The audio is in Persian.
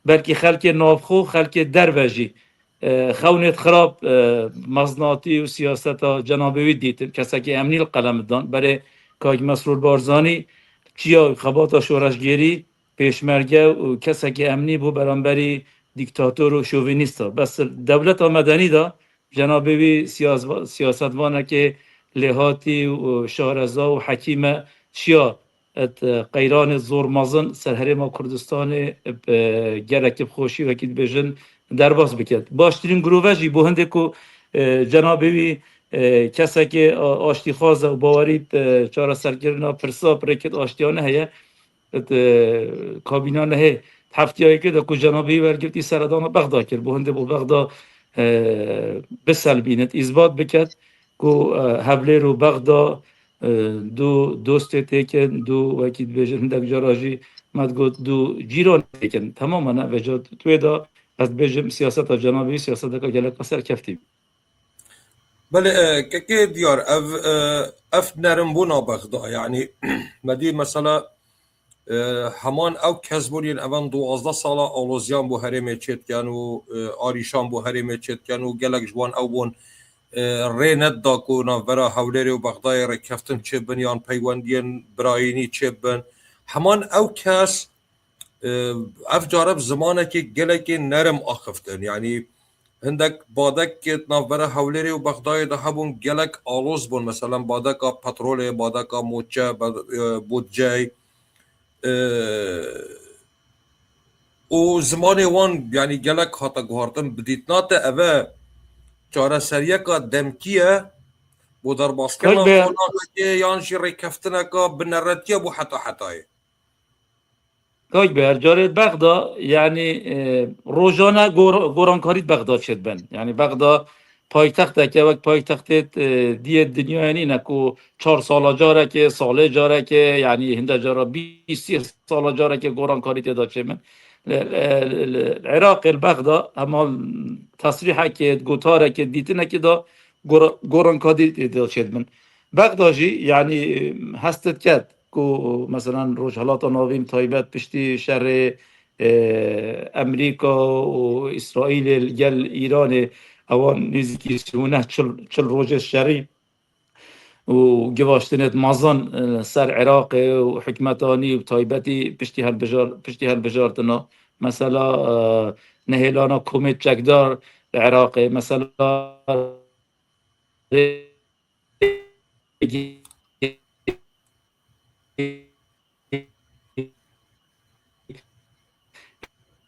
بلکه خلک نافخو خلک دروژی خونت خراب مزناتی و سیاست جنابوی دیتن کسی که امنی القلم دان برای کاج مسرور بارزانی چیا خبات شورشگیری پیشمرگه و کسی که امنی بو برانبری دیکتاتور و شوونیستا بس دولت مدنی دا جنابوی سیاستوانه که لهاتی و شهرزا و حکیم چیا قیران زور مازن سر هرما کردستان گرک بخوشی و کید بجن درباز بکرد باشترین گروه جی بو هنده کو جنابوی کسی که آشتی خواه و باوری چاره سرگرنا پرسا پرکت آشتیانه هیه کابینانه هی هفتی هایی که کو جنابوی ورگرتی سردان بغدا کرد بو هنده بو بغدا بسلبینت اثبات بکرد کو حبله رو بغدا دو دوست تکن دو وکید بجن دک جراجی مدگو دو جیران تکن تماما وجود توی دا از بجم سیاست جنابی سیاست که گلک سر کفتیم بله که دیار اف نرم بونا بغدا یعنی مدی مثلا همان او کسبورین اوان 12 ساله آلوزیان بو هرم چتکن و آریشان بو هرم چتکن و گلک جوان او بون رینت دا کونا برا حولری و بغدای را کفتن چه بن یان پیوندین براینی چه بن همان او کس اف جارب زمانه که گلک نرم آخفتن یعنی هندک بادک که نافبره حولری و بغدای ده هبون گلک آلوز بون مثلا بادک پترول بادک موچه بودجه و زمان وان یعنی گلک هاتا گوهارتن بدیتنات اوه چاره سریه که دمکیه بو در باسکن خونه که یانشی ریکفتنه که بنرتیه بو حتای کاج به جاره بغدا یعنی روزانه گورانکاریت بغدا شد بن یعنی بغدا پایتخت که وقت پایتخت دیه دنیا یعنی نکو 4 سال جاره که ساله جاره که یعنی هنده جاره 20 سال جاره که گورانکاریت داشته من العراق البغدا اما تصریحه که گوتاره که دیتنه که دا گورانکاریت داشته من بغدا جی یعنی هستت کرد کو مثلا روجهلات ناوین تایبت پشتی شر امریکا و اسرائیل گل ایران اوان نزدیکی سونه چل روز شری و گواشتنت مازن سر عراق و حکمتانی و تایبتی پشتی هر بجارتنا مثلا نهیلانا کومیت چکدار عراق مثلا